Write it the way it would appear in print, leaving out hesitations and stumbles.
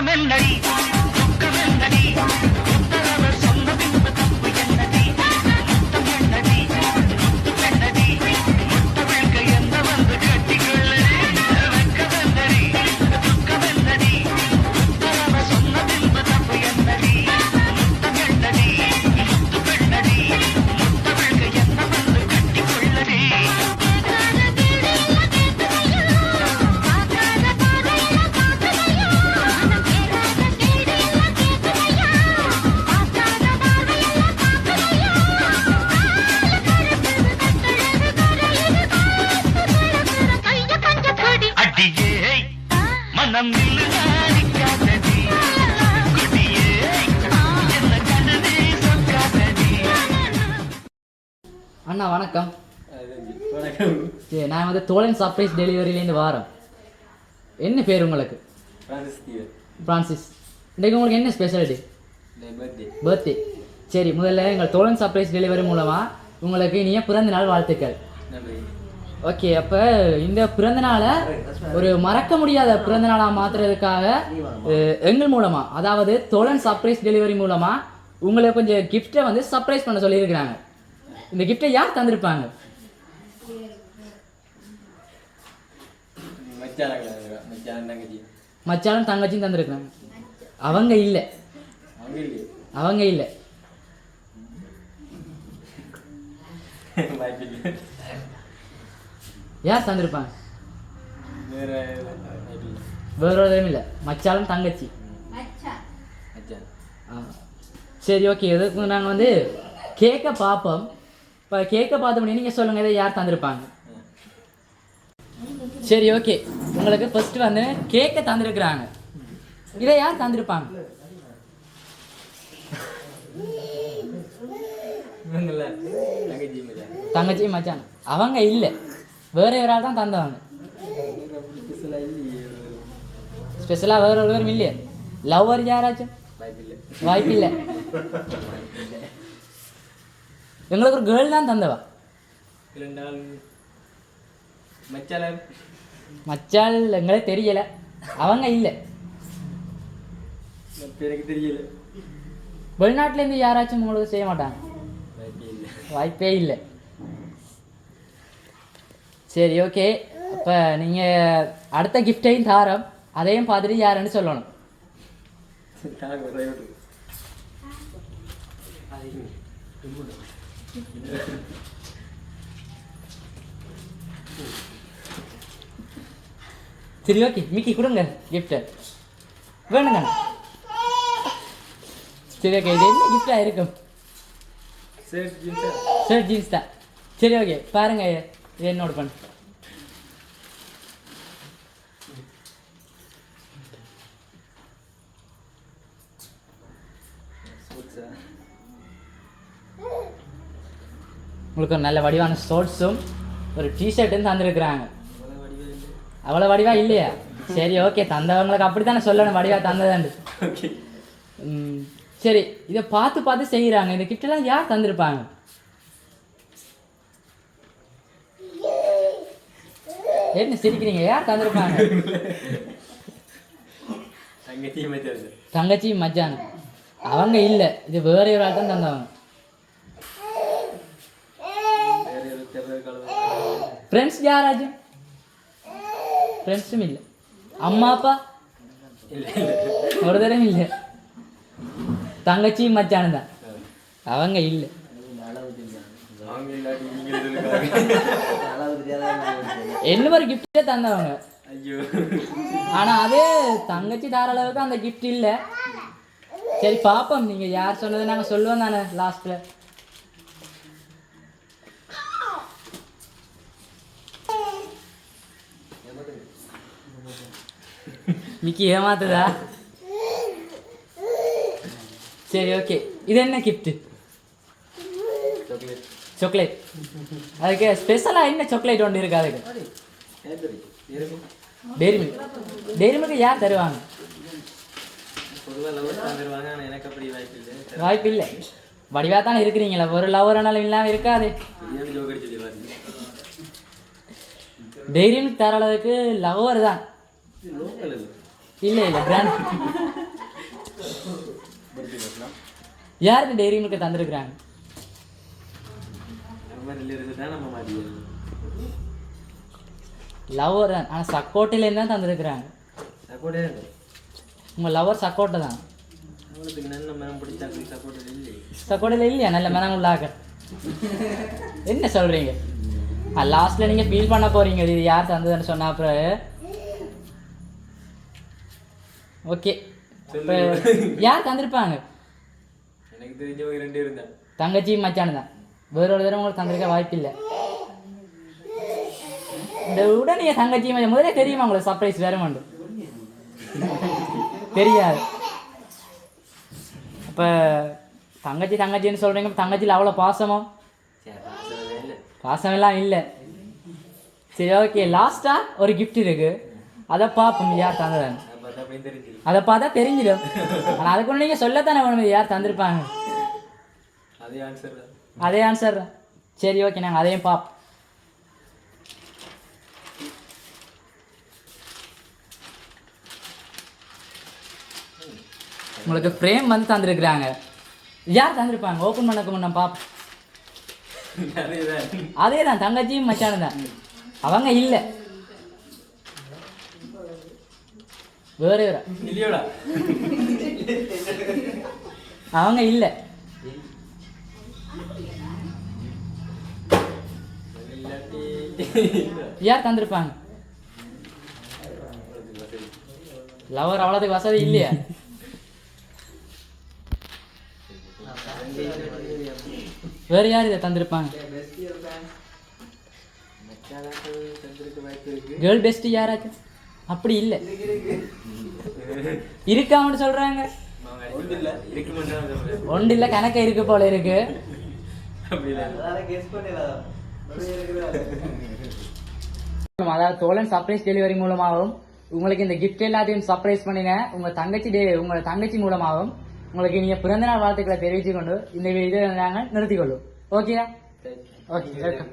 சுகமென்னடி துக்கமென்னடி உத்தரவர் சொன்ன பின்பு தப்பு என்னடி முத்தம் என்னடி முத்து பெண்ணடி முத்தமிழ்க என்ன வந்து கட்டிக்கொள்ளடி வெக்கமென்னடி துக்கமென்னடி உத்தரவர் சொன்ன பின்பு தப்பு என்னடி முத்தம் என்னடி முத்து பெண்ணடி முத்தமிழ்க என்ன வந்து கட்டிக்கொள்ளடி அடியே மனம் நிலுகாரிக்காதடி குடியே என்ன கண்டதே சொக்காதடி. அண்ணா வணக்கம். சரி, நான் வந்து தோழன் சர்ப்ரைஸ் டெலிவரியிலேருந்து வாரோம். என்ன பேர் உங்களுக்கு? பிரான்சிஸ். இன்றைக்கு உங்களுக்கு என்ன ஸ்பெஷாலிட்டி? பர்த்டே. சரி, முதல்ல எங்கள் தோழன் சர்ப்ரைஸ் டெலிவரி மூலமாக உங்களுக்கு இனிய பிறந்த நாள் வாழ்த்துக்கள். ஓகே, அப்போ இந்த பிறந்த நாளை ஒரு மறக்க முடியாத பிறந்த நாளாக மாற்றுறதுக்காக எங்கள் மூலமாக, அதாவது தோழன் சர்ப்ரைஸ் டெலிவரி மூலமாக உங்களுக்கு கொஞ்சம் கிஃப்ட்டை வந்து சர்ப்ரைஸ் பண்ண சொல்லியிருக்கிறாங்க. இந்த கிஃப்ட்டை யார் தந்திருப்பாங்க? மச்சானும் தங்கச்சியும் தந்திருக்காங்க. அவங்க இல்லை. யார் தந்திருப்பாங்க? வேற எதுவும் இல்லை, மச்சாலும் தங்கச்சி. சரி, ஓகே. எதுக்கு நாங்கள் வந்து கேக்கை பார்ப்போம். இப்போ கேக்கை பார்த்தோம்னா நீங்கள் சொல்லுங்கள், இதை யார் தந்திருப்பாங்க? சரி, ஓகே. உங்களுக்கு ஃபர்ஸ்ட் வந்து கேக்கை தந்திருக்கிறாங்க. இதை யார் தந்திருப்பாங்க? தங்கச்சி மச்சான். அவங்க இல்லை, வேற ஒரு ஆள் தான் தந்தவங்க. ஸ்பெஷலாக வேற ஒருவரும் இல்லையே. லவ்வர் யாராச்சும்? வாய்ப்பு இல்லை. எங்களுக்கு ஒரு கேர்ள் தான் தந்தவா. மச்சால் எங்களுக்கு தெரியல. அவங்க இல்லை. வெளிநாட்டிலேருந்து யாராச்சும் உங்களுக்கு செய்ய மாட்டாங்க? வாய்ப்பே இல்லை. சரி, ஓகே. அப்போ நீங்கள் அடுத்த கிஃப்டையும் தாரோம், அதையும் பார்த்துட்டு யாருன்னு சொல்லணும். சரி, ஓகே. மிக்கி கொடுங்க கிஃப்ட்டு. வேணுங்க. சரி, ஓகே. இது என்ன கிஃப்டாக இருக்கும்? ஷர்ட் ஜீன்ஸ் தான். சரி, ஓகே. பாருங்க, இது என்னோட பண்ணு. உங்களுக்கு ஒரு நல்ல வடிவான ஷார்ட்ஸும் ஒரு டிஷர்ட்டும் தந்துருக்குறாங்க. அவ்வளோ வடிவா இல்லையா? சரி, ஓகே. தந்தவங்களுக்கு அப்படி தானே சொல்லணும், வடிவா தந்ததாண்டு. சரி, இதை பார்த்து செய்கிறாங்க. இந்த கிஃப்டெல்லாம் யார் தந்திருப்பாங்க? என்ன சிரிக்கிறீங்க? யார் தந்திருப்பாங்க? தங்கச்சி மச்சான். அவங்க இல்லை, இது வேற ஒரு ஆள் தான் தந்தவங்க. ஃப்ரெண்ட்ஸ் யாராச்சும்? ஃப்ரெண்ட்ஸும் இல்லை. அம்மா அப்பா ஒரு தடவை இல்லை. தங்கச்சி மச்சானு தான். அவங்க இல்லை. என்ன ஒரு கிஃப்டே தந்தவங்க. ஆனால் அதே தங்கச்சி தார அளவுக்கு அந்த கிஃப்ட் இல்லை. சரி, பார்ப்போம். நீங்கள் யார் சொன்னது நாங்கள் சொல்லுவோம் தானே லாஸ்ட்டில். மிக்கி ஏமாத்துதா? சரி, ஓகே. இது என்ன கிஃப்ட்டு? சாக்லேட். அதுக்கு ஸ்பெஷலாக என்ன சாக்லேட் ஒன்று இருக்கு? அதுக்கு டெய்ரி மில்க். டெய்ரி மில்க் யார் தருவாங்க? வாய்ப்பு இல்லை. வடிவா தானே இருக்கிறீங்களா, ஒரு லவ்வர்னாலும் இல்லாமல் இருக்காது. டெய்ரி மில்க் தர அளவுக்கு லவ்வர் தான். இல்லை இல்லை, பிராண்ட் யாருக்கு டெய்ரி மில்க் தந்திருக்கிறாங்க? லவர் தான், ஆனால் சக்கோட்டையிலேருந்து தான் தந்திருக்கிறாங்க. உங்கள் லவர் சக்கோட்டை தான். சக்கோட்டையில் இல்லையா நல்ல மனம் உள்ளாக்க? என்ன சொல்கிறீங்க? லாஸ்ட்டில் நீங்கள் ஃபீல் பண்ண போகிறீங்க இது யார் தந்ததுன்னு சொன்ன அப்புறம். ஓகே, இப்போ யார் தந்திருப்பாங்க? எனக்கு தெரிஞ்சவங்க 2 இருந்தா, தங்கச்சி மச்சானு தான். வேற ஒரு தடவை உங்களுக்கு தந்திருக்க வாய்ப்பு இல்லை. இந்த உடனே தங்கச்சி மச்சான் முதலே தெரியுமா உங்களுக்கு சர்ப்ரைஸ் வேற மாண்டு? தெரியாது. அப்போ தங்கச்சின்னு சொல்கிறீங்க, தங்கச்சியில் அவ்வளோ பாசமோ? பாசமெல்லாம் இல்லை. சரி, ஓகே. லாஸ்ட்டாக ஒரு கிஃப்ட் இருக்குது, அதை பார்ப்போம் யார் தந்ததாங்க. அதை பார்த்தா தெரிஞ்சிடும். ஆனால் அதுக்கு ஒன்று நீங்கள் சொல்லத்தானே வேணும் யார் தந்திருப்பாங்க. அதே ஆன்சர் தான். சரி, ஓகே, நாங்கள் அதையும் பார்ப்போம். உங்களுக்கு ஃப்ரேம் வந்து தந்துருக்குறாங்க. யார் தந்திருப்பாங்க? ஓப்பன் பண்ணக்கு முன்ன பார்ப்போம். அதே தான், தங்கச்சியும் மச்சானும் தான். அவங்க இல்லை, வேற வேற. அவங்க இல்லை. யார் தந்திருப்பாங்க? லவர் அவ்வளோதுக்கு வசதி இல்லையா? வேற யார் இதை தந்திருப்பாங்க? கேர்ள் பெஸ்ட் யாராச்சும்? அப்படி இல்லை, இருக்காமட்டு சொல்றாங்க. ஒன்று இல்லை, கணக்க இருக்கு போல இருக்கு. அதாவது தோழன் சர்ப்ரைஸ் டெலிவரி மூலமாகவும் உங்களுக்கு இந்த கிஃப்ட் எல்லாத்தையும் சர்ப்ரைஸ் பண்ணின உங்க தங்கச்சி மூலமாகவும் உங்களுக்கு நீங்க பிறந்தநாள் வாழ்த்துக்களை தெரிவித்துக் கொண்டு இந்த இதை நாங்கள் நிறுத்திக் கொள்வோம். ஓகேயா? Okay, welcome.